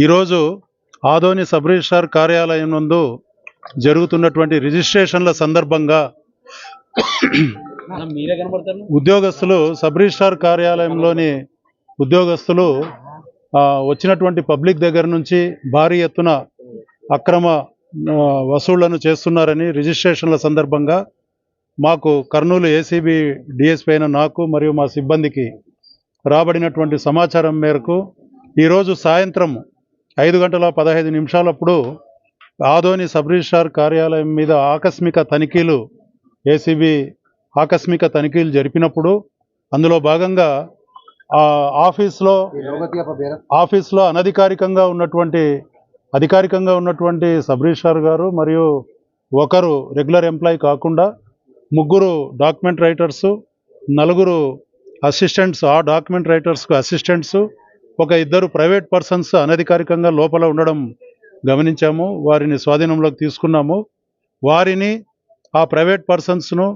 ఈరోజు Adoni sub registrar కార్యాలయం నందు జరుగుతున్నటువంటి రిజిస్ట్రేషన్ల సందర్భంగా ఉద్యోగస్తులు సబ్ రిజిస్ట్రార్ కార్యాలయంలోని ఉద్యోగస్తులు వచ్చినటువంటి పబ్లిక్ దగ్గర నుంచి భారీ ఎత్తున అక్రమ వసూళ్లను చేస్తున్నారని రిజిస్ట్రేషన్ల సందర్భంగా మాకు కర్నూలు ఏసీబీ డిఎస్పీ అయిన నాకు మరియు మా సిబ్బందికి రాబడినటువంటి సమాచారం మేరకు ఈరోజు సాయంత్రం 5:15 ఆదోని సబ్ రిజిస్ట్రార్ కార్యాలయం మీద ఏసీబీ ఆకస్మిక తనిఖీలు జరిపినప్పుడు అందులో భాగంగా ఆఫీస్లో అధికారికంగా ఉన్నటువంటి సబ్ రిజిస్ట్రార్ గారు మరియు ఒకరు రెగ్యులర్ ఎంప్లాయీ కాకుండా 3 డాక్యుమెంట్ రైటర్సు, 4 అసిస్టెంట్స్, ఆ డాక్యుమెంట్ రైటర్స్కు అసిస్టెంట్స్, ఒక 2 ప్రైవేట్ పర్సన్స్ అనధికారికంగా లోపల ఉండడం గమనించాము. వారిని స్వాధీనంలోకి తీసుకున్నాము. వారిని, ఆ ప్రైవేట్ పర్సన్స్ను,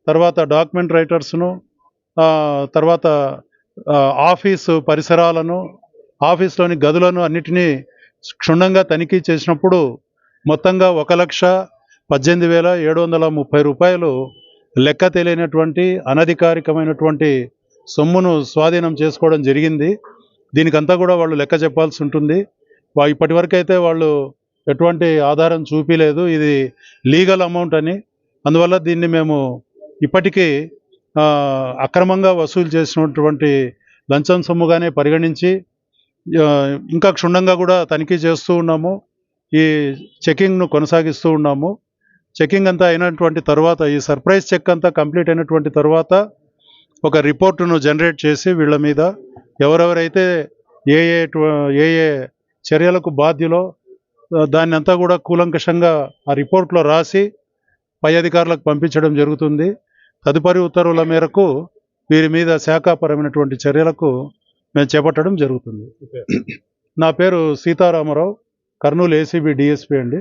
తర్వాత డాక్యుమెంట్ రైటర్స్ను, తర్వాత ఆఫీసు పరిసరాలను, ఆఫీస్లోని గదులను అన్నిటినీ క్షుణ్ణంగా తనిఖీ చేసినప్పుడు మొత్తంగా 1,18,730 రూపాయలు లెక్క తెలియనటువంటి అనధికారికమైనటువంటి సొమ్మును స్వాధీనం చేసుకోవడం జరిగింది. దీనికంతా కూడా వాళ్ళు లెక్క చెప్పాల్సి ఉంటుంది. ఇప్పటివరకు అయితే వాళ్ళు ఎటువంటి ఆధారం చూపించలేదు ఇది లీగల్ అమౌంట్ అని. అందువల్ల దీన్ని మేము ఇప్పటికీ అక్రమంగా వసూలు చేసినటువంటి లంచం సొమ్ముగానే పరిగణించి ఇంకా క్షుణ్ణంగా కూడా తనిఖీ చేస్తూ ఉన్నాము. ఈ చెకింగ్ను కొనసాగిస్తూ ఉన్నాము. చెకింగ్ అంతా అయినటువంటి తర్వాత, ఈ సర్ప్రైజ్ చెక్ అంతా కంప్లీట్ అయినటువంటి తర్వాత ఒక రిపోర్టును జనరేట్ చేసి వీళ్ళ మీద ఎవరెవరైతే ఏ ఏ చర్యలకు బాధ్యులో దాన్ని అంతా కూడా కూలంకషంగా ఆ రిపోర్ట్లో రాసి పై అధికారులకు పంపించడం జరుగుతుంది. తదుపరి ఉత్తర్వుల మేరకు వీరి మీద శాఖాపరమైనటువంటి చర్యలకు మేము చేపట్టడం జరుగుతుంది. నా పేరు సీతారామరావు, కర్నూలు ఏసీబీ డిఎస్పీ అండి.